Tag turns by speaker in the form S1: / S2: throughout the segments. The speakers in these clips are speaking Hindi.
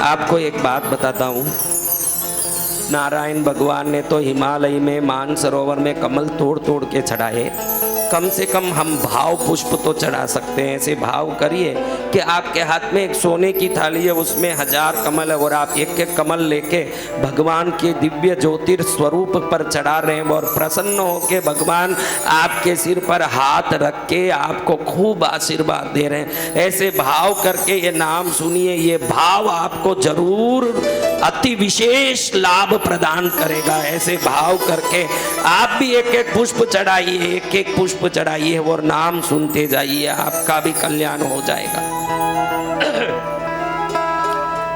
S1: आपको एक बात बताता हूँ, नारायण भगवान ने तो हिमालय में मानसरोवर में कमल तोड़ तोड़ के चढ़ाए, कम से कम हम भाव पुष्प तो चढ़ा सकते हैं। ऐसे भाव करिए कि आपके हाथ में एक सोने की थाली है, उसमें 1000 कमल है और आप एक एक कमल लेके भगवान के दिव्य ज्योतिर स्वरूप पर चढ़ा रहे हैं और प्रसन्न होके भगवान आपके सिर पर हाथ रख के आपको खूब आशीर्वाद दे रहे हैं। ऐसे भाव करके ये नाम सुनिए, ये भाव आपको जरूर अति विशेष लाभ प्रदान करेगा। ऐसे भाव करके आप भी एक एक पुष्प चढ़ाइए, एक एक पुष्प चढ़ाइए और नाम सुनते जाइए, आपका भी कल्याण हो जाएगा।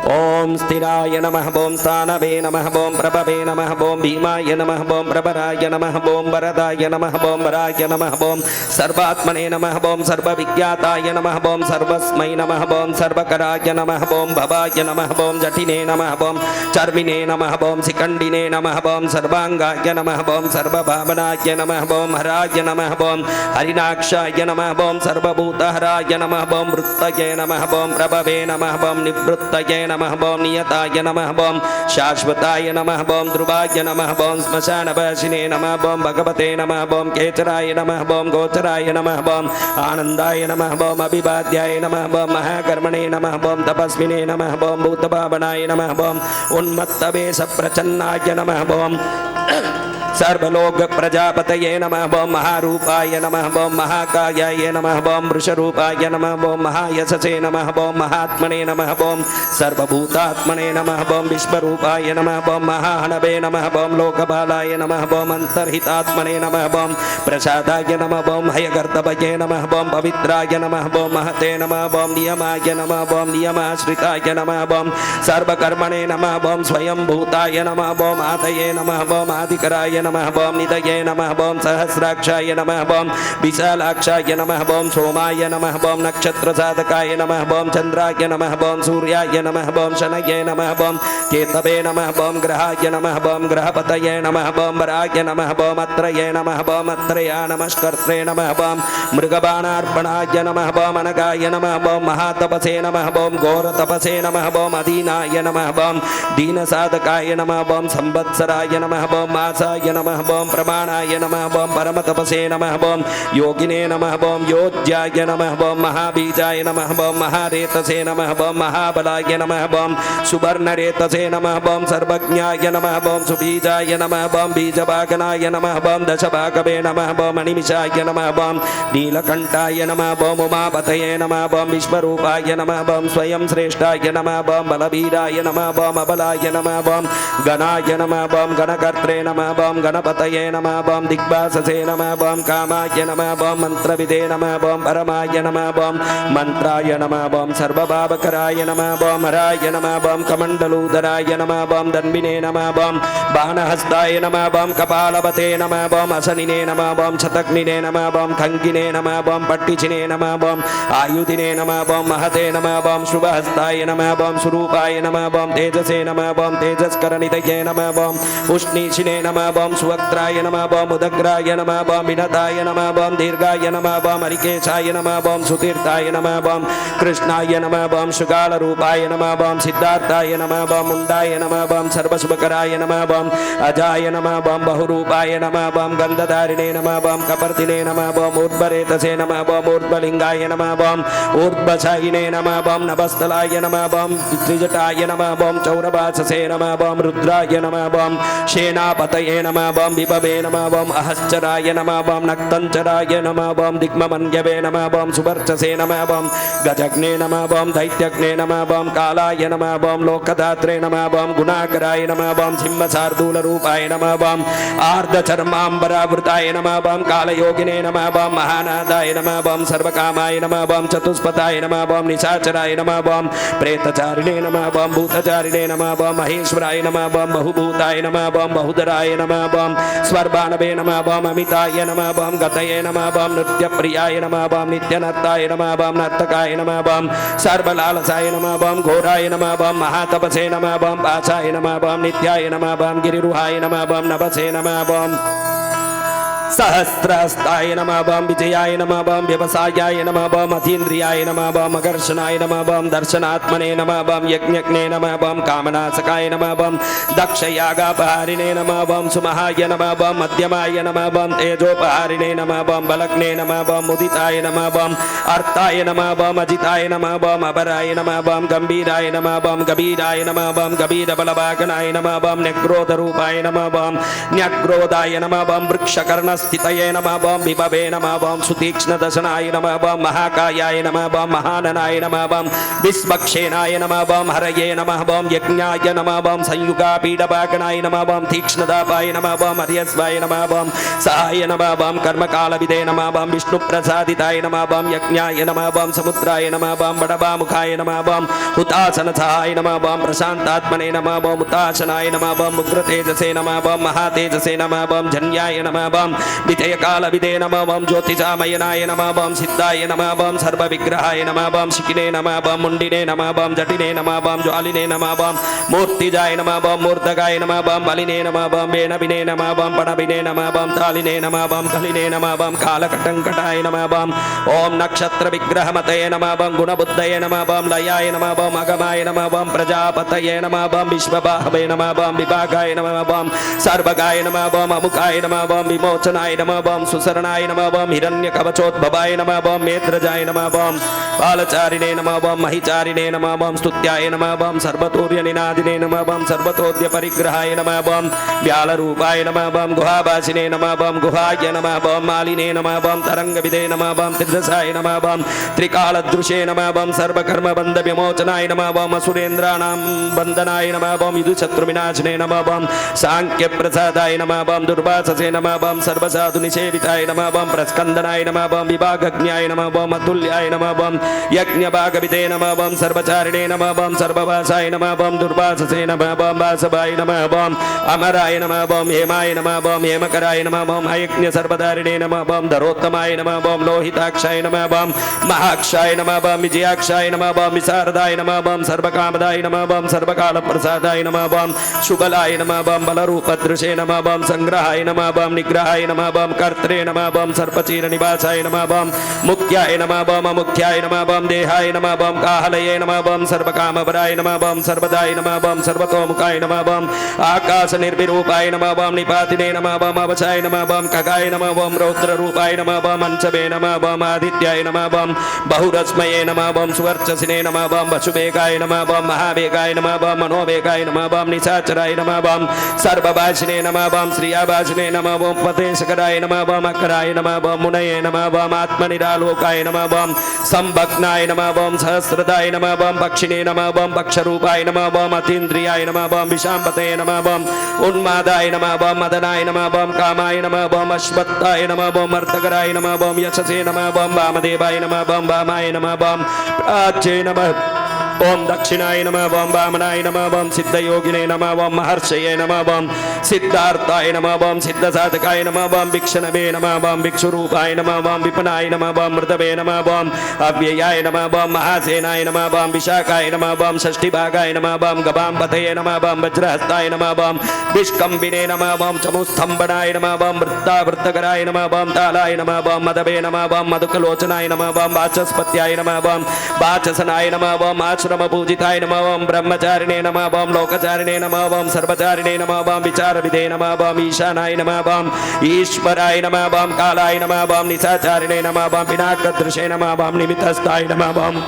S1: ओम स्थिराय नमः, ओम स्थानवे नमः, ओम प्रभवे नमः, ओम भीमाय नमः, ओम प्रभराय नमः, ओम वरदाय नमः, ओम वराय नमः, ओम सर्वात्मने नमः, ओम सर्वविज्ञाताय नमः, ओम सर्वस्मै नमः, ओम सर्वकराय नमः, ओम भवाय नमः, ओम जटिने नमः, ओम चर्मिने नमः, ओम शिखंडिने नमः, ओम सर्वांगाय नमः, ओम सर्वभावनाय नमः, ओम हराय नमः, ओम हरिनाक्षाय नमः, ओम सर्वभूतहराय नमः, ओम वृत्तये नमः, ओम प्रभवे नमः, ओम निवृत्तये नमः, ओम नियताय नमः, ओम शाश्वताय नमः, ओम ध्रुवाय नमः, ओम श्मशानवासिने नमः, ओम भगवते नमः, ओम केचराय नमः, ओम गोचराय नमः, ओम आनंदाय नमः, ओम अभिवाद्याय नमः, ओम महाकर्मणे नमः, ओम तपस्विने नमः, ओम भूतभावनाय नमः, ओम उन्मत्तवेश प्रचन्नाय नमः, ओम सर्वलोक प्रजापतये नमः, ओम महारूपाय नमः, ओम महाकायाय नमः, ओम वृषरूपाय नमः, ओम महायशसे नमः, ओम महात्मने नमः, ओम सर्वभूतात्मने नमः, ओम विश्वरूपाय नमः, ओम महाहनवे नमः, ओम लोकपालाय नमः, ओम अंतर्हितात्मने नमः, ओम प्रसादाय नमः, ओम हयगर्तभये नमः, ओम पवित्राय नमः, ओम महते नमः, ओम नियमाय नमः, ओम नियमाश्रिताय नमः, ओम सर्वकर्मणे नमः, ओम स्वयंभूताय नमः, ओम आदये नमः, ओम आदिकराय नमः, ओम निधये नमः, ओम सहस्राक्षाय नमः, ओम विशालाक्षाय नमः, ओम सोमाय नमः, ओम नक्षत्र साधकाय नमः, ओम चंद्राय नमः, ओम सूर्याय नमः, ओम शनये नमः, ओम केतवे नमः, ओम ग्रहाय नमः, ओम ग्रहपतये नमः, ओम वराय नमः, ओम अत्रये नमः, ओम अत्रया नमस्कर्त्रे नमः, ओम मृगबाणार्पणाय नमः, ओम अनगाय नमः, ओम महातपसे नमः, ओम घोरतपसे नमः, ओम अदीनाय नमः, ओम दीनसाधकाय नमः, ओम संवत्सराय नमः, ओम मासाय नमः, ओम प्रमाणाय नमः, ओम परमतपसे नमः, ओम योगिने नमः, ओम योज्याय नमः, ओम महाबीजाय नमः, ओम महारेतसे नमः, ओम महाबलाय नमः, ओम सुवर्णरेतसे नमः, ओम सर्वज्ञाय नमः, ओम सुबीजाय नमः, ओम बीजवागनाय नमः, ओम दशभागवे नमः, ओम अनिमिषाय नमः, ओम नीलकंठाय नमः, ओम उमापतये नमः, ओम विश्वरूपाय नमः, ओम स्वयं श्रेष्ठाय नमः, ओम बलवीराय नमः, ओम अबलाय नमः, ओम गणाय नमः, ओम गणकर्त्रे नमः, ओम गणपतये नमः, ओम दिग्वाससे नमः, ओम कामाय नमः, ओम मंत्रविदे नमः, ओम परमाय नमः, ओम मंत्राय नमः, ओम सर्वभावकराय नमः, ओम हराय नमः, ओम कमंडलूधराय नमः, ओम धन्विने नमः, ओम बाणहस्ताय नमः, ओम कपालवते नमः, ओम असनिने नमः, ओम शतग्निने नमः, ओम खंगिने नमः, ओम पट्टिचिने नमः, ओम आयुधिने नमः, ओम महते नमः, ओम शुभहस्ताय नमः, ओम स्वरूपाय नमः, ओम तेजसे नमः, ओम तेजस्करनिधये नमः, ओम उष्णीशिने नमः, ओम सुवक्त्राय नमः, ओम उदग्राय नमः, ओम विनताय नमः, ओम दीर्घाय नमः, ओम हरिकेशाय नमः, ओम सुतीर्थाय नमः, ओम कृष्णाय नमः, ओम शुगालरूपाय नमः, ओम सिद्धार्थाय नमः, ओम मुंडाय नमः, ओम सर्वशुभकराय नमः, ओम अजाय नमः, ओम बहुरूपाय नमः, ओम गंधधारिणे नमः, ओम कपर्दिने नमः, ओम ऊर्ध्वरेतसे नमः, ओम ऊर्ध्वलिंगाय नमः, ओम ऊर्ध्वशायिने नमः, ओम नभस्थलाय नमः, ओम त्रिजटाय नमः, ओम चौरवाससे नमः, ओम रुद्राय नमः, ओम सेनापतये नमः, ओम विभवे नमः, ओम अहश्चराय नमः, ओम नक्तञ्चराय नमः, ओम दिग्ममन्यवे नमः, ओम सुवर्चसे नमः, ओम गजग्ने नमः, ओम दैत्यग्ने नमः, ओम कालाय नमः, ओम लोकदात्रे नमः, ओम गुणाकराय नमः, ओम सिंहसार्दूलरूपाय नमः, ओम आर्धचर्माम्बरावृताय नमः, ओम कालयोगिने नमः, ओम महानादाय नमः, ओम सर्वकामाय नमः, ओम चतुष्पथाय नमः, ओम निशाचराय नमः, ओम प्रेतचारिणे नमः, ओम भूतचारिणे नमः, ओम महेश्वराय नमः, ओम बहुभूताय नमः, ओम बहुधराय नमः, ओम स्वर्भानवे नमः, ओम अमिताय नमः, ओम गतये नमः, ओम नृत्यप्रियाय नमः, ओम नित्यनर्ताय नमः, ओम नर्तकाय नमः, ओम सर्वलालसाय नमः, ओम घोराय नमः, ओम महातपसे नमः, ओम पाशाय नमः, ओम नित्याय नमः, ओम गिरिरुहाय नमः, ओम नभसे नमः, ओम सहस्रहस्ताय नमः बम विजयाय नमः बम व्यवसायाय नमः बम अतीन्द्रियाय नमः बम अकर्षणाय नमः बम दर्शनात्मने नमः बम यज्ञज्ञे नमः बम कामनासकाय नमः बम दक्षयागापहारिणे नमः बम सुमहाय नमः बम मध्यमाय नमः बम तेजोपहारिणे नमः बम बलग्ने नमः बम मुदिताय नमः बम अर्थाय नमः बम अजिताय नमः बम अपराय नमः बम गंभीराय नमः बम गभीराय नमः बम गभीर बलवागनाय नमः बम न्यग्रोध रूपाय नमः बम न्यग्रोधाय नमः बम वृक्षकर्ण स्थितये नमः बम विभवे नमः बम सुतीक्ष्ण दशनाय नमः बम महाकायाय नमः बम महाननाय नमः बम विस्वक्षेनाय नमः बम हरये नमः बम यज्ञाय नमः बम संयुगा पीडवागनाय नमः बम तीक्ष्णदापाय नमः बम हर्यस्वाय नमः बम सहाय नमः बम कर्मकालविदे नमः बम विष्णुप्रसादिताय नमः बम यज्ञाय नमः बम समुद्राय नमः बम बडबामुखाय नमः बम हुतासनसहाय नमः बम प्रशान्तात्मने नमः बम हुतासनाय नमः बम उग्रतेजसे नमः बम महातेजसे नमः बम जन्याय नमः बम विजयकालविदे नमः बम ज्योतिषामयनाय नमः बम सिद्धाय नमः बम सर्वविग्रहाय नमः बम शिखिने नमः बम मुंडिने नमः बम जटिने नमः बम ज्वालिने नमः बम मूर्तिजाय नमः बम मूर्धगाय नमः बम बलिने नमः बम वेणविने नमः बम पणविने नमः बम तालिने नमः बम कलिने नमः बम कालकटंकटाय नमः बम ओम नक्षत्र विग्रहमतये नमः बम गुणबुद्धये नमः बम लयाय नमः बम अगमाय नमः बम प्रजापतये नमः बम विश्वबाहवे नमः बम विभागाय नमः बम सर्वगाय नमः बम अमुकाय नमः बम विमोचनाय नमः बम सुसरणाय नमः बम हिरण्यकवचोद्भवाय नमः बम मेत्रजाय नमः बम बालचारिणे नमः बम महिचारिणे नमः बम स्तुत्याय नमः बम सर्वतोर्यनिनादिने नमः बम सर्वतोद्य परिग्रहाय नमः बम व्यालरूपाय नमः बम गुहावासिने नमः बम गुहाय नमः बम मालिने नमः बम तरंगविदे नमः बम त्रिदशाय नमः बम त्रिकालदृशे नमः बम सर्वकर्म बंध विमोचनाय नमः बम असुरेन्द्राणां बंधनाय नमः बम विदुशत्रुविनाशने नमः बम सांख्य प्रसादाय नमः बम दुर्वाससे नमः बम सर्वसाधु निषेविताय नमः बम प्रस्कंदनाय नमः बम विभागज्ञाय नमः बम अतुल्याय नमः बम यज्ञभागविदे नमः बम सर्वचारिणे नमः बम सर्ववासाय नमः बम दुर्वाससे नमः बम वासवाय नमः बम अमराय नमः बम हेमाय नमः बम हेमकराय नमः बम अयज्ञ सर्वधारिणे नमः बम धरोत्तमाय नमः बम लोहिताक्षाय नमः बम महाक्षाय नमः बम विजयाक्षाय नमः बम विशारदाय नमः बम सर्वकामदाय नमः बम सर्वकालप्रसादाय नमः बम शुभलाय नमः बम बलरूपदृशे नमः बम संग्रहाय नमः बम निग्रहाय नमः बम कर्त्रे नमः बम सर्पचीरनिवासाय नमः बम मुख्याय नमः बम अमुख्याय नमः बम देहाय नमः बम काहलये नमः बम सर्वकामपराय नमः बम सर्वदाय नमः बम सर्वतोमुखाय नमः बम आकाश निर्विरूपाय नमः बम निपातिने नमः बम अवचाय नमः बम खगाय नमः बम रौद्ररूपाय नमः बम अंचवे नमः बम आदित्याय नमः बम बहुरश्मये नमः बम सुवर्चसिने नमः बम वसुवेगाय नमः बम महावेगाय नमः बम मनोवेगाय नमः बम निशाचराय नमः बम सर्वभाषिने नमः बम श्रियाभाषिने नमः बम पतेशकराय नमः बम अकराय नमः बम मुनये नमः बम आत्मनिरालोकाय नमः बम संभग्नाय नमः बम सहस्रदाय नमः बम पक्षिणे नमः बम पक्षरूपाय नमः बम अतीन्द्रियाय नमः बम विशाम्पते नमः बम उन्मादाय नमः बम मदनाय नमः बम कामाय नमः बम अश्वत्थाय नमः बम अर्थकराय नमः बम यशसे नमः बम वामदेवाय नमः बम वामाय नमः बम प्राच्ये नमः ओम दक्षिणाय नमः बम वामनाय नमः बम सिद्धयोगिने नमः बम महर्षये नमः बम सिद्धार्थाय नमः बम सिद्धसाधकाय नमः बम भिक्षणवे नमः बम भिक्षुरूपाय नमः बम विपनाय नमः बम मृतवे नमः बम अव्ययाय नमः बम महासेनाय नमः बम विशाखाय नमः बम षष्ठीभागाय नमः बम गवाम्पतये नमः बम वज्रहस्ताय नमः बम विष्कम्बिने नमः बम चमुस्तम्भनाय नमः बम वृत्तावृत्तकराय नमः बम तालाय नमः बम मदवे नमः बम मधुकलोचनाय नमः बम वाचस्पत्याय नमः बम वाचसनाय नमः बम पूजिताय नमः बम ब्रह्मचारिणे नमः बम लोकचारिणे नमः बम सर्वचारिणे नमः बम विचारविदे नमः बम ईशानाय नमः बम ईश्वराय नमः बम कालाय नमः बम निशाचारिणे नमः बम विनाकदृशे नमः बम निमित्तस्थाय नमः बम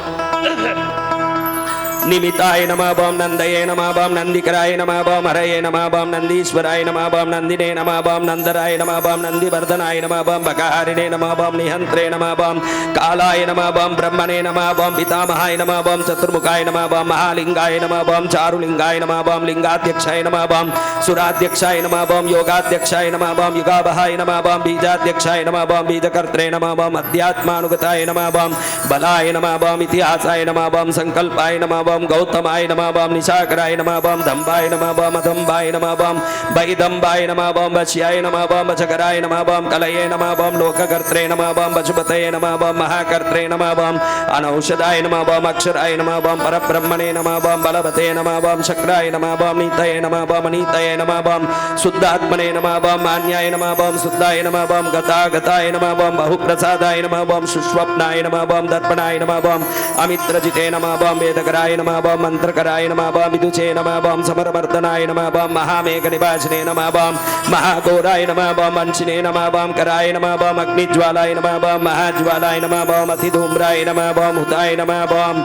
S1: निमिताय नमः बम नंदये नमः बम नंदिकराय नमः बम हरये नमः बम नंदीश्वराय नमः बम नंदिने नमः बम नंदराय नमः बम नंदिवर्धनाय नमः बम बकाहारिणे नमः बम निहंत्रे नमः बम कालाय नमः बम ब्रह्मणे नमः बम पितामहाय नमः बम चतुर्मुखाय नमः बम महालिंगाय नमः बम चारुलिंगाय नमः बम लिंगाध्यक्षाय नमः बम सुराध्यक्षाय नमः बम योगाध्यक्षाय नमः बम युगावहाय नमः बम बीजाध्यक्षाय नमः बम बीजकर्त्रे नमः बम अध्यात्मानुगताय नमः बम बलाय नमः बम इतिहासाय नमः बम संकल्पाय नमः बम बम गौतमाय नमः बम निशाकराय नमः बम धम्बाय नमः बम अधम्बाय नमः बम वैदम्बाय नमः बम वश्याय नमः बम वचकराय नमः बम कलये नमः बम लोककर्त्रे नमः बम वचुपतये नमः बम महाकर्त्रे नमः बम अनौषधाय नमः बम अक्षराय नमः बम परब्रह्मणे नमः बम बलवते नमः बम शक्राय नमः बम नीतये नमः बम अनीतये नमः बम शुद्धात्मने नमः बम मान्याय नमः बम शुद्धाय नमः बम गतागताय नमः बम बहुप्रसादाय नमः बम सुष्वप्नाय नमः बम दर्पणाय नमः बम अमित्रजिते नमः बम वेदकराय नमः बम मंत्रकराय नमः बम विदुचे नमः बम समरवर्धनाय नमः बम महामेघनिवासिने नमः बम महाघोराय नमः बम अंशिने नमः बम कराय नमः बम अग्निज्वालाय नमः बम महाज्वालाय नमः बम अतिधूम्राय नमः बम हुताय नमः बम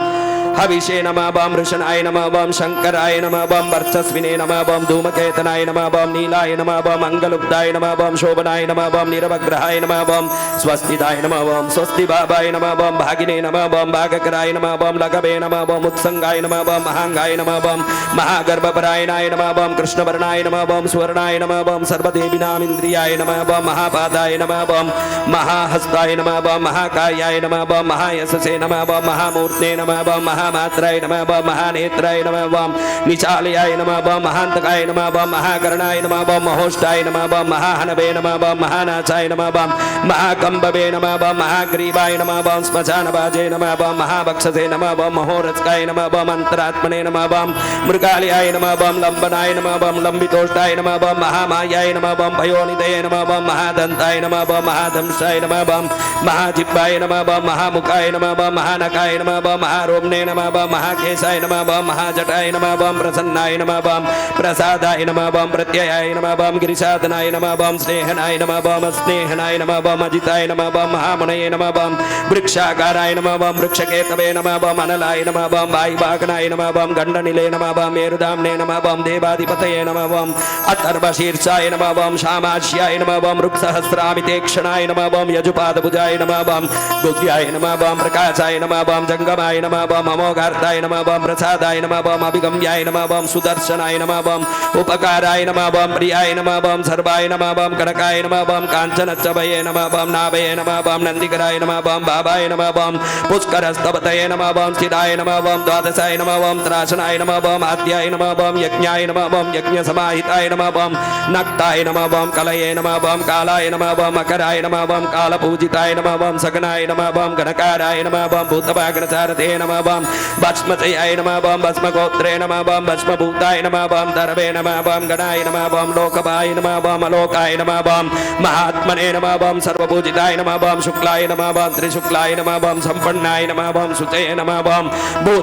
S1: हविषे नमः बम ऋषणाय नमः बम शंकराय नमः बम वर्चस्विने नमः बम धूमकेतनाय नमः बम नीलाय नमः बम अंगलुब्धाय नमः बम शोभनाय नमः बम निरवग्रहाय नमः बम स्वस्तिदाय नमः बम स्वस्ति बाबाय नमः बम भागिने नमः बम भागकराय नमः बम लघवे नमः बम उत्संगाय नमः बम महांगाय नमः बम महागर्भपरायणाय नमः बम कृष्णवर्णाय नमः बम सुवर्णाय नमः बम सर्वदेविनामिन्द्रियाय नमः बम महापादाय नमः बम महाहस्ताय नमः बम महाकायाय नमः बम महायशसे नमः बम महामूर्ते नमः बम महामात्राय नमः बम महानेत्राय नमः बम निचालयाय नमः बम महांतकाय नमः बम महाकर्णाय नमः बम महोष्टाय नमः बम महाहनवे नमः बम महानाचाय नमः बम महाकंबवे नमः बम महाग्रीवाय नमः बम श्मशानबाजे नमः बम महाभक्षसे नमः बम महोरस्काय नमः बम अंतरात्मने नमः बम मृगालयाय नमः बम लंबनाय नमः बम लंबितोष्टाय नमः बम महामायाय नमः बम भयोनिधये नमः बम महादंताय नमः बम महादंशाय नमः बम महाजिह्वाय नमः बम महामुखाय नमः बम महानकाय नमः बम महारोम्णे नमः बम महाकेशाय नमः बम महाजटाय नमः बम प्रसन्नाय नमः बम प्रसादाय नमः बम प्रत्ययाय नमः बम गिरिशादनाय नमः बम स्नेहनाय नमः बम स्नेहनाय नमः बम अजिताय नमः बम महामुनये नमः बम वृक्षाकाराय नमः बम वृक्षकेतवे नमः बम अनलाय नमः बम वायुवाहनाय नमः बम गण्डनिले नमः बम मेरुधाम्ने नमः बम देवाधिपतये नमः बम अथर्वशीर्षाय नमः बम शामाश्याय नमः बम रुक्सहस्रामितेक्षणाय नमः बम यजुपादभुजाय नमः बम गुह्याय नमः बम प्रकाशाय नमः बम जंगमाय नमः बम अमोघार्ताय नमः बम प्रसादाय नमः बम अभिगम्याय नमः बम सुदर्शनाय नमः बम उपकाराय नमः बम प्रियाय नमः बम सर्वाय नमः बम कनकाय नमः बम कांचनच्चभये नमः बम नाभये नमः बम नंदिकराय नमः बम बाबाय नमः बम पुष्करस्तवतये नमः बम स्थिताय नमः बम द्वादशाय नमः बम त्रासनाय नमः बम आद्याय नमः बम यज्ञाय नमः बम यज्ञसमाहिताय नमः बम नक्ताय नमः बम कलये नमः बम कालाय नमः बम मकराय नमः बम कालपूजिताय नमः बम सगनाय नमः बम गणकाराय नमः बम भूतभागनसारथे नमः बम भस्मचयाय नमः बम भस्मगोत्रे नमः बम भस्मभूताय नमः बम दर्वे नमः बम गणाय नमः बम लोकपाय नमः बम अलोकाय नमः बम महात्मने नमः बम सर्वपूजिताय नमः बम शुक्लाय नमः बम त्रिशुक्लाय नमः बम संपन्नाय नमः बम सुतये नमः बम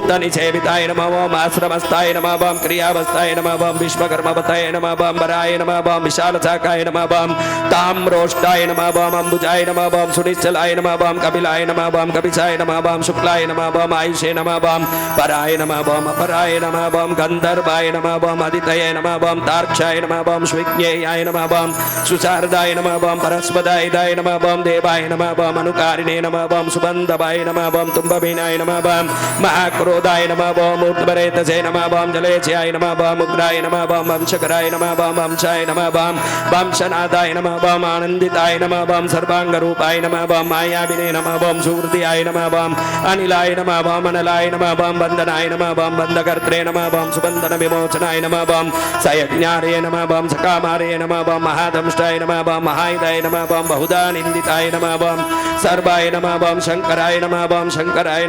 S1: भूतनिसेविताय नमः बम आश्रमस्थाय नमः बम क्रियावस्थाय नमः बम विश्वकर्मवतये नमः बम वराय नमः बम विशालशाखाय नमः बम ताम्रोष्टाय नमः बम अंबुजाय नमः बम सुनिश्चलाय नमः बम कपिलाय नमः बम कपिशाय नमः बम शुक्लाय नमः बम आयुषे नमः बम पराय नमः बम अपराय नमः बम गंधर्वाय नमः बम अदितये नमः बम तार्क्षाय नमः बम स्विज्ञेयाय नमः बम सुशारदाय नमः बम परस्पदाय नमः बम देवाय नमः बम अनुकारिणे नमः बम सुबन्धवाय नमः बम तुम्बवीनाय नमः बम महाक्रोधाय नमः बम ऊर्ध्वरेतसे नमः बम जलेच्याय नमः बम उग्राय नमः बम वंशकराय नमः बम वंशाय नमः बम वंशनादाय नमः बम आनंदिताय नमः बम सर्वांगरूपाय नमः बम मायाविने नमः बम सुहृदयाय नमः बम अनिलाय नमः बम अनलाय नमः बम वंदनाय नमः बम वंदकर्त्रे नमः बम सुबंधन विमोचनाय नमः बम सयज्ञारे नमः बम सकामारे नमः बम महादंष्टाय नमः बम महायुधाय नमः बम बहुधा निंदिताय नमः बम सर्वाय नमः बम शंकराय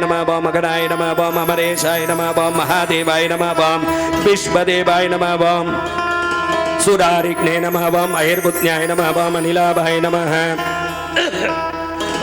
S1: नमः बम अगणाय नमः बम अमरेशाय नमः बम महादेवाय नमः बम विश्वदेवाय नमः बम सुरारिग्ने नमः बम अहिर्बुद्ध्याय नमः बम अनिलाभाय नमः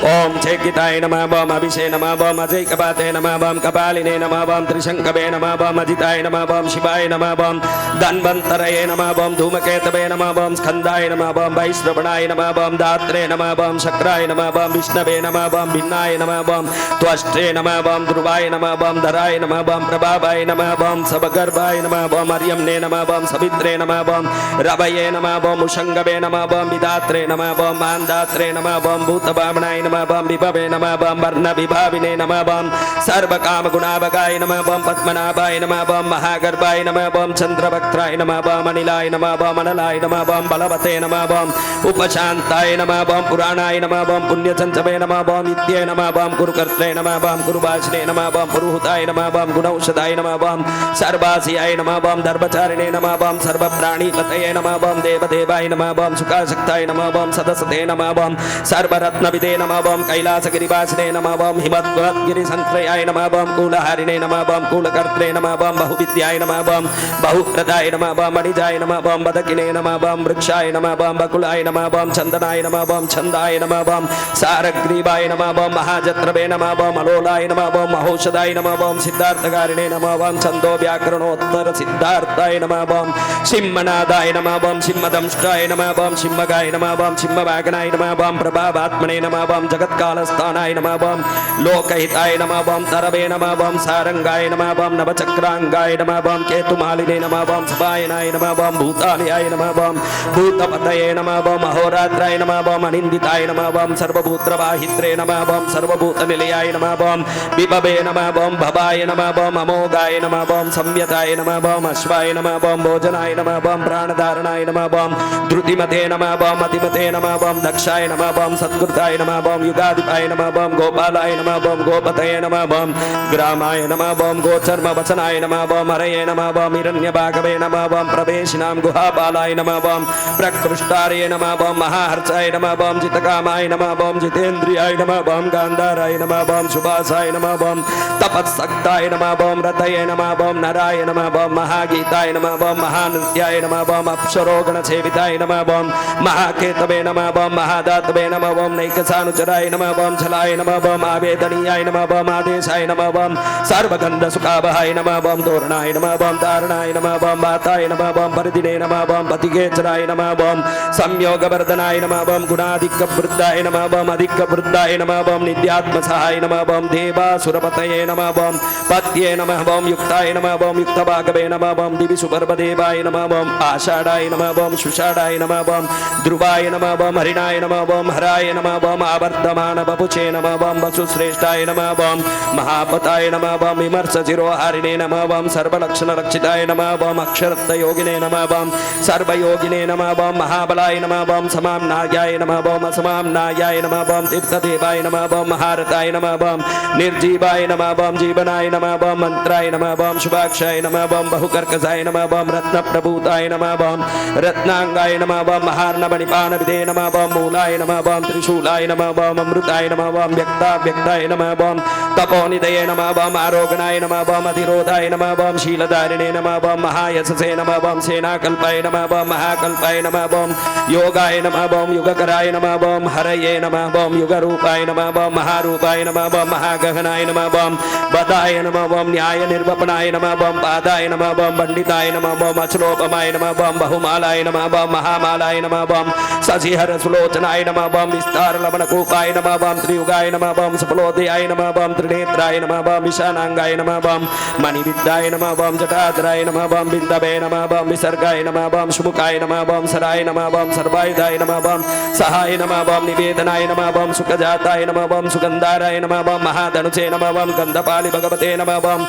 S1: ओम चेकिताय नमः बम अभिषे नमः बम अजैकपाते नमः बम कपालिने नमः बम त्रिशंकवे नमः बम अजिताय नमः बम शिवाय नमः बम धन्वन्तरये नमः बम धूमकेतवे नमः बम स्कंदाय नमः बम वैश्रवणाय नमः बम दात्रे नमः बम शक्राय नमः बम विष्णवे नमः बम भिन्नाय नमः बम त्वष्ट्रे नमः बम ध्रुवाय नमः बम धराय नमः बम प्रभावाय नमः बम सबगर्भाय नमः बम अर्यम्ने नमः बम सवित्रे नमः बम रवये नमः बम उषंगवे नमः बम विदात्रे नमः बम मान्दात्रे नमः बम भूतभावनाय नमः बम विभवे नमः बम वर्ण विभाविने नमः बम सर्वकाम गुणावगाय नमः बम पद्मनाभाय नमः बम महागर्भाय नमः बम चंद्रवक्त्राय नमः बम अनिलाय नमः बम अनलाय नमः बम बलवते नमः बम उपशांताय नमः बम पुराणाय नमः बम पुण्यचंचवे नमः बम विद्ये नमः बम गुरुकर्त्रे नमः बम गुरुभाषिणे नमः बम पुरुहुताय नमः बम गुणौषधाय नमः बम सर्वासियाय नमः बम धर्मचारिणे नमः बम सर्वप्राणीपतये नमः बम देवदेवाय नमः बम सुखाशक्ताय नमः बम सदसते नमः बम सर्वरत्नविदे नमः बम कैलासगिरिवासिने नमः बम हिमद्गिरिसंत्रयाय नमः बम कूलहारिणे नमः बम कूलकर्त्रे नमः बम बहुविद्याय नमः बम बहुप्रदाय नमः बम मणिजाय नमः बम बदकिने नमः बम वृक्षाय नमः बम बकुलाय नमः बम चंदनाय नमः बम छंदाय नमः बम सारग्रीवाय नमः बम महाजत्रवे नमः बम अलोलाय नमः बम महोषधाय नमः बम सिद्धार्थकारिणे नमः बम छंदो व्याकरणोत्तर सिद्धार्थाय नमः बम सिंहनादाय नमः बम सिंहदंष्टाय नमः बम सिंहगाय नमः बम सिंहवागनाय नमः बम प्रभावात्मने नमः बम जगत्कालस्थानाय नमः बम लोकहिताय नमः बम तरवे नमः बम सारंगाय नमः बम नवचक्रांगाय नमः बम केतुमालिने नमः बम सभायनाय नमः बम भूतालयाय नमः बम भूतपतये नमः बम अहोरात्राय नमः बम अनिंदिताय नमः बम सर्वभूतवाहित्रे नमः बम सर्वभूतनिलयाय नमः बम विभवे नमः बम भवाय नमः बम अमोघाय नमः बम संयताय नमः बम अश्वाय नमः बम भोजनाय नमः बम प्राणधारणाय नमः बम द्रुतिमते नमः बम अतिमते नमः बम दक्षाय नमः बम सत्कृताय नमः बम युगाधिपाय नमः बम गोपालाय नमः बम गोपतये नमः बम ग्रामाय नमः बम गोचर्म वचनाय नमः बम हरये नमः बम हिरण्यभागवे नमः बम प्रवेशिनां गुहापालाय नमः बम प्रकृष्टार्ये नमः बम महाहर्षाय नमः बम जितकामाय नमः बम जितेन्द्रियाय नमः बम गान्धाराय नमः बम सुभासाय नमः बम तपत्सक्ताय नमः बम रतये नमः बम नराय नमः बम महागीताय नमः बम महानृत्याय नमः बम अप्सरोगणसेविताय नमः बम महाकेतवे नमः बम महादातवे नमः बम नैकसानुचराय नमः बम झलाय नमः बम आवेदनीयाय नमः बम आदेशाय नमः बम सर्वगन्धसुखावहाय नमः बम तोरणाय नमः बम तारणाय नमः बम वाताय नमः बम परिदिने नमः बम पतिकेचराय नमः बम संयोगवर्धनाय नमः बम गुणाधिक्यवृद्धाय नमः बम अधिक्यवृद्धाय नमः बम नित्यात्मसहाय नमः बम देवासुरपतये नमः बम पत्ये नमः बम युक्ताय नमः बम युक्तभागवे नमः बम दिवि सुपर्वदेवाय नमः बम आषाढाय नमः बम सुषाढाय नमः बम ध्रुवाय नमः बम हरिणाय नमः बम हराय नमः बम आवर्तमान बपुचे नमः बम वसुश्रेष्ठाय नमः बम महापताय नमः बम विमर्श चिरोहारिणे नमः बम सर्वलक्षणरक्षिताय नमः बम अक्षरत्वयोगिने नमः बम सर्वयोगिने नमः बम महाबलाय नमः बम समाम्नायाय नमः बम असमाम्नायाय नमः बम तीर्थदेवाय नमः बम महारताय नमः बम निर्जीवाय नमः बम जीवनाय नमः बम मंत्राय नमः बम शुभाक्षाय नमः बम बहुकर्कसाय नमः बम रत्नप्रभूताय नमः बम रत्नांगाय नमः बम महार्णमणिपानविदे नमः बम मूलाय नमः बम त्रिशूलाय नमः बम अमृताय नमः बम व्यक्ताव्यक्ताय नमः बम तपोनिधये नमः बम आरोगणाय नमः बम अधिरोधाय नमः बम शीलधारिणे नमः बम महायशसे नमः बम सेनाकल्पाय नमः बम महाकल्पाय नमः बम योगाय नमः बम युगकराय नमः बम हरये नमः बम युगरूपाय नमः बम महारूपाय नमः बम महागहनाय नमः बम बदाय नमः बम न्याय निर्वपनाय नमः बम पादाय नमः बम पंडिताय नमः बम अचलोपमाय नमः बम बहुमालाय नमः बम महामालाय नमः बम शशिहर सुलोचनाय नमः बम विस्तार लवणकूपाय नमः बम त्रियुगाय नमः बम सफलोदयाय नमः बम त्रिनेत्राय नमः बम विशानांगाय नमः बम मणिविद्याय नमः बम जटाधराय नमः बम बिंदवे नमः बम विसर्गाय नमः बम शुमुखाय नमः बम सराय नमः बम सर्वायुधाय नमः बम सहाय नमः बम निवेदनाय नमः बम सुखजाताय नमः बम सुगंधाराय नमः बम महाधनुषे नमः बम गंधपालि भगवते नमः बम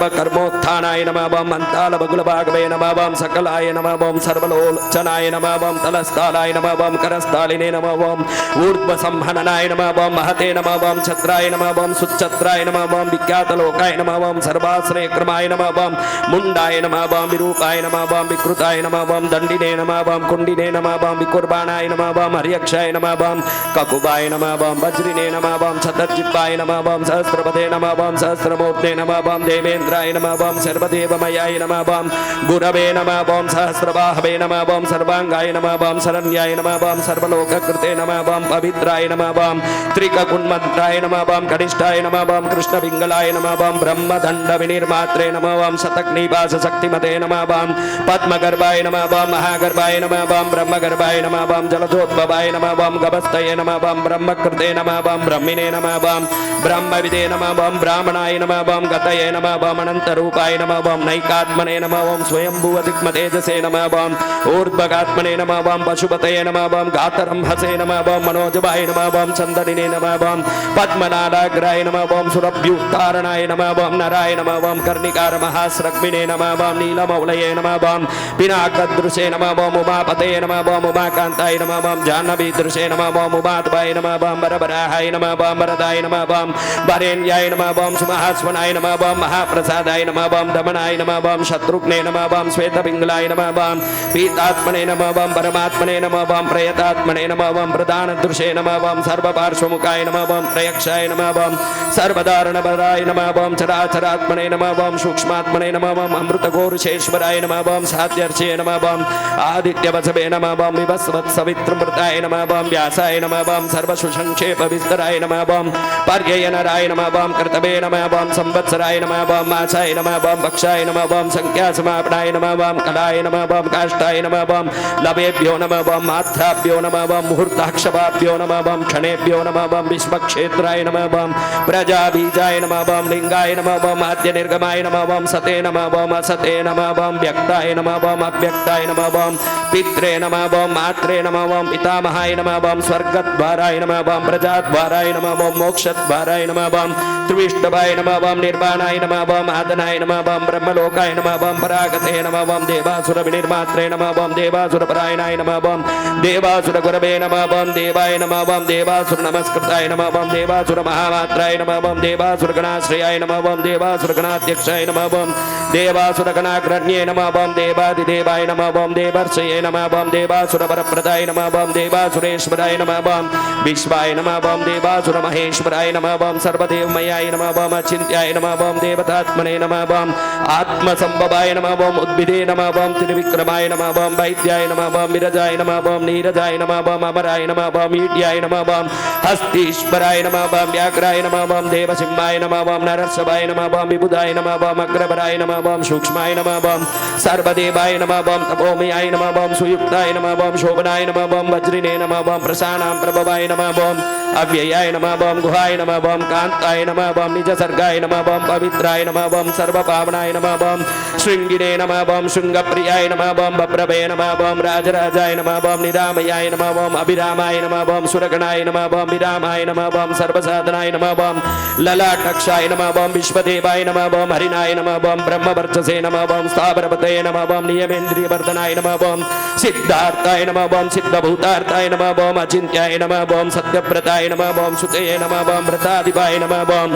S1: सर्वकर्मोत्थानाय नमः बम अंताल बगुलभागवे नमः बम सकलाय नमः बम सर्वलोचनाय नमः बम तलस्थालाय नमः बम करस्थालिने नमः बम ऊर्ध्वसंहननाय नमः बम महते नमः बम छत्राय नमः बम सुच्छत्राय नमः बम विख्यातलोकाय नमः बम सर्वाश्रयक्रमाय नमः बम मुंडाय नमः बम विरूपाय नमः बम विकृताय नमः बम दंडिने नमः बम कुंडिने नमः बम विकुर्बाणाय नमः बम हरियक्षाय नमः बम ककुबाय नमः बम वज्रिने नमः बम शतजिह्वाय नमः बम सहस्रपदे नमः बम सहस्रमूर्ते नमः बम देवेन्द्राय नमः बम सर्वदेवमयाय नमः बम गुरवे नमः बम सहस्रबाहवे नमः बम सर्वांगाय नमः बम शरण्याय नमः बम सर्वलोककृते नमः बम पवित्राय नमः बम त्रिककुन्मन्त्राय नमः बम कनिष्ठाय नमः बम कृष्णपिङ्गलाय नमः बम ब्रह्मदण्ड विनिर्मात्रे नमः बम शतग्निवास शक्तिमते नमः बम पद्मगर्भाय नमः बम महागर्भाय नमः बम ब्रह्मगर्भाय नमः बम जलजोद्भवाय नमः बम गभस्तये नमः बम ब्रह्मकृते नमः बम ब्रह्मिणे नमः बम ब्रह्मविदे नमः बम ब्राह्मणाय नमः बम गतये नमः ओम अनंत रूपाय नमः ओम नैकात्मने नमः ओम स्वयंभुवदिक्म तेजसे नमः ओम ऊर्ध्वगात्मने नमः ओम पशुपतये नमः ओम गातरंभसे नमः ओम मनोजवाय नमः ओम चंदनिने नमः ओम पद्मनादाग्राय नमः ओम सुरभ्युत्तारणाय नमः ओम नराय नमः ओम कर्णिकार महास्रग्मिने नमः ओम नीलमौलये नमः ओम पिनाकदृशे नमः ओम उमापतये नमः ओम उमाकान्ताय नमः ओम जाह्नवीदृशे नमः ओम उमात्वाय नमः ओम वरवराहाय नमः ओम वरदाय नमः ओम वरेण्याय नमः ओम सुमहास्वनाय नमः ओम महाप्रसादाय नमः ओम दमनाय नमः ओम शत्रुघ्ने नमः ओम श्वेतपिंगलाय नमः ओम पीतात्मने नमः ओम परमात्मने नमः ओम प्रयतात्मने नमः ओम प्रधानदृशे नमः ओम सर्वपार्श्वमुखाय नमः ओम प्रयक्षाय नमः ओम सर्वधारणपराय नमः ओम चराचरात्मने नमः ओम सूक्ष्मात्मने नमः ओम अमृतघोरशेश्वराय नमः ओम साध्यर्षे नमः ओम आदित्यवसवे नमः ओम विवस्वत्सवित्रमृताय नमः ओम व्यासाय नमः ओम सर्वसुसंक्षेपविस्तराय नमः ओम पर्ययनराय नमः ओम कर्तवे नमः ओम संवत्सराय नमः ओम मासाय नमः ओम पक्षाय नमः ओम संख्यासमापनाय नमः ओम कलाय नमः ओम काष्ठाय नमः ओम लवेभ्यो नमः ओम मात्राभ्यो नमः ओम मुहूर्ताक्षपाभ्यो नमः ओम क्षणेभ्यो नमः ओम विश्वक्षेत्राय नमः ओम प्रजाबीजाय नमः ओम लिंगाय नमः ओम आद्यनिर्गमाय नमः ओम सते नमः ओम असते नमः ओम व्यक्ताय नमः ओम अव्यक्ताय नमः ओम पित्रे नमः ओम मात्रे नमः ओम पितामहाय नमः ओम स्वर्गद्वाराय नमः ओम प्रजाद्वाराय नमः ओम मोक्षद्वाराय नमः ओम त्रिविष्टवाय नमः ओम निर्वाणाय नमः ओम आदनाय नमः ओम ब्रह्मलोकाय नमः ओम परागते नमः ओम देवासुर विनिर्मात्रे नमः ओम देवासुर परायणाय नमः ओम देवासुर गुरवे नमः ओम देवाय नमः ओम देवासुर नमस्कृताय नमः ओम देवासुर महामात्राय नमः ओम देवासुर गणाश्रयाय नमः ओम देवासुर गणाध्यक्षाय नमः ओम देवासुर गणाग्रण्ये नमः ओम देवादिदेवाय नमः ओम देवर्षये नमः ओम देवासुर वरप्रदाय नमः ओम देवासुरेश्वराय नमः ओम विश्वाय नमः ओम देवासुर महेश्वराय नमः ओम सर्वदेवमयाय नमः ओम अचिन्त्याय नमः ओम देवतात्मने नमः ओम आत्मसंभवाय नमः ओम उद्भिदे नमः ओम त्रिविक्रमाय नमः ओम वैद्याय नमः ओम विरजाय नमः ओम नीरजाय नमः ओम अमराय नमः ओम ईड्याय नमः ओम हस्तीश्वराय नमः ओम व्याघ्राय नमः ओम देवसिंहाय नमः ओम नरसवाय नमः ओम विबुधाय नमः ओम अग्रवराय नमः ओम सूक्ष्माय नमः ओम सर्वदेवाय नमः ओम तपोमयाय नमः ओम सुयुक्ताय नमः ओम शोभनाय नमः ओम वज्रिने नमः ओम प्रसानां प्रभवाय नमः ओम अव्ययाय नमः ओम गुहाय नमः ओम कान्ताय नमः ओम निजसर्गाय नमः ओम पवित्राय नमः ओम सर्वपावनाय नमः ओम शृंगिने नमः ओम शृंगप्रियाय नमः ओम बप्रभे नमः ओम राजराजाय नमः ओम निरामयाय नमः ओम अभिरामाय नमः ओम सुरगणाय नमः ओम विरामाय नमः ओम सर्वसाधनाय नमः ओम ललाटक्षाय नमः ओम विश्वदेवाय नमः ओम हरिनाय नमः ओम ब्रह्मवर्चसे नमः ओम स्थावरपतये नमः ओम नियमेन्द्रियवर्धनाय नमः ओम सिद्धार्थाय नमः ओम सिद्धभूतार्थाय नमः ओम अचिन्त्याय नमः ओम सत्यव्रताय नमः ओम सुतये नमः ओम व्रताधिपाय नमः ओम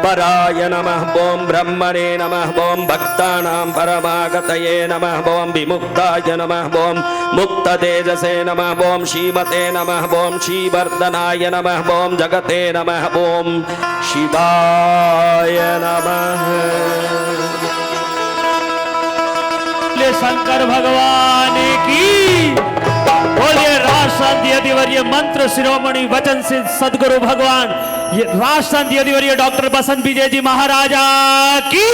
S1: पराय नमः ओम ब्रह्मणे नमः ओम भक्तानां परमागतये नमः ओम विमुक्ताय नमः ओम मुक्ततेजसे नमः ओम श्रीमते नमः ओम श्रीवर्धनाय नमः ओम जगते नमः ओम शिवाय नमः।
S2: शंकर भगवान की बोलिए। राष्ट्रांति अधिवर्य मंत्र शिरोमणि वचन सिद्ध सदगुरु भगवान राष्ट्रांति अधिवर्य डॉक्टर बसंत विजय जी महाराजा की